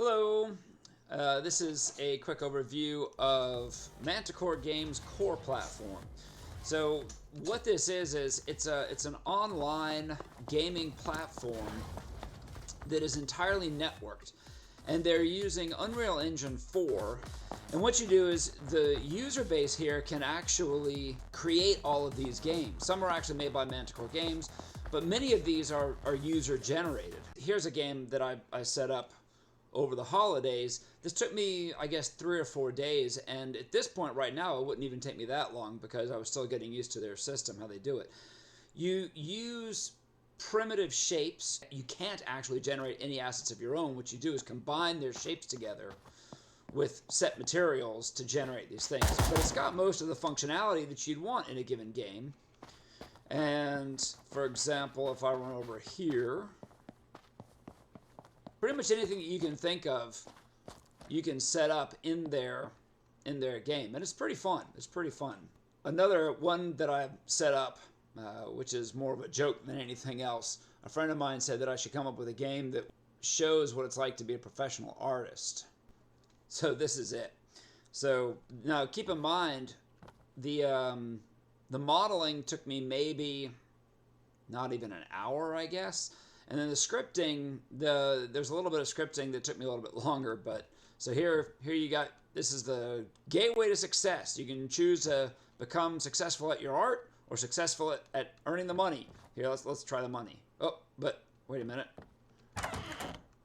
Hello, this is a quick overview of Manticore Games Core Platform. So what this is it's an online gaming platform that is entirely networked, and they're using Unreal Engine 4. And what you do is the user base here can actually create all of these games. Some are actually made by Manticore Games, but many of these are user generated. Here's a game that I set up over the holidays. This took me, I guess, 3 or 4 days, and at this point right now it wouldn't even take me that long because I was still getting used to their system, how they do it. You use primitive shapes. You can't actually generate any assets of your own. What you do is combine their shapes together with set materials to generate these things. But it's got most of the functionality that you'd want in a given game. And for example, if I run over here, pretty much anything that you can think of, you can set up in their game, and it's pretty fun. It's pretty fun. Another one that I set up, which is more of a joke than anything else, a friend of mine said that I should come up with a game that shows what it's like to be a professional artist. So this is it. So now keep in mind, the modeling took me maybe not even an hour, I guess. And then the scripting, there's a little bit of scripting that took me a little bit longer. But so here you got, this is the gateway to success. You can choose to become successful at your art or successful at earning the money. Here, let's try the money. Oh, but wait a minute.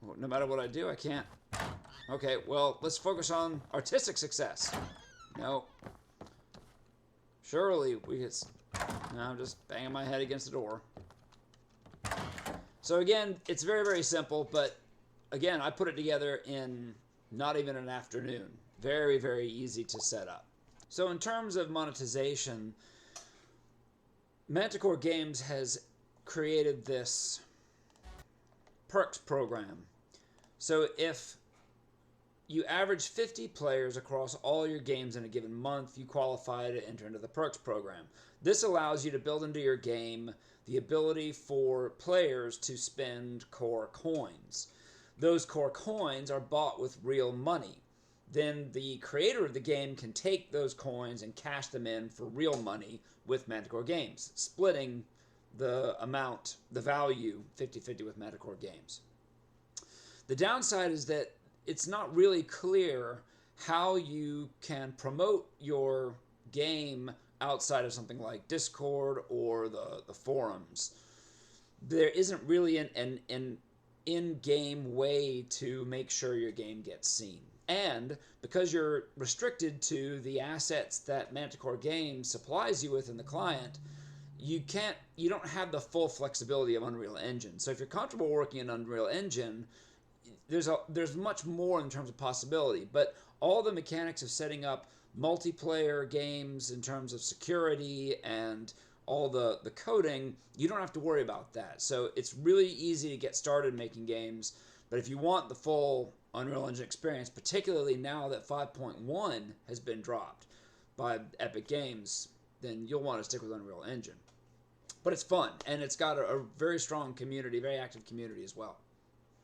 Well, no matter what I do, I can't. Okay, well, let's focus on artistic success. No. Surely we could. No, I'm just banging my head against the door. So again, it's very, very simple, but again, I put it together in not even an afternoon. Very, very easy to set up. So in terms of monetization, Manticore Games has created this perks program. So if you average 50 players across all your games in a given month, you qualify to enter into the perks program. This allows you to build into your game the ability for players to spend core coins. Those core coins are bought with real money. Then the creator of the game can take those coins and cash them in for real money with Manticore Games, splitting the amount, the value, 50-50 with Manticore Games. The downside is that it's not really clear how you can promote your game outside of something like Discord or the forums. There isn't really an in-game way to make sure your game gets seen. And because you're restricted to the assets that Manticore Games supplies you with in the client, you don't have the full flexibility of Unreal Engine. So if you're comfortable working in Unreal Engine, there's much more in terms of possibility, but all the mechanics of setting up multiplayer games in terms of security and all the coding, you don't have to worry about that. So it's really easy to get started making games, but if you want the full Unreal Engine experience, particularly now that 5.1 has been dropped by Epic Games, then you'll want to stick with Unreal Engine. But it's fun, and it's got a very strong community, very active community as well.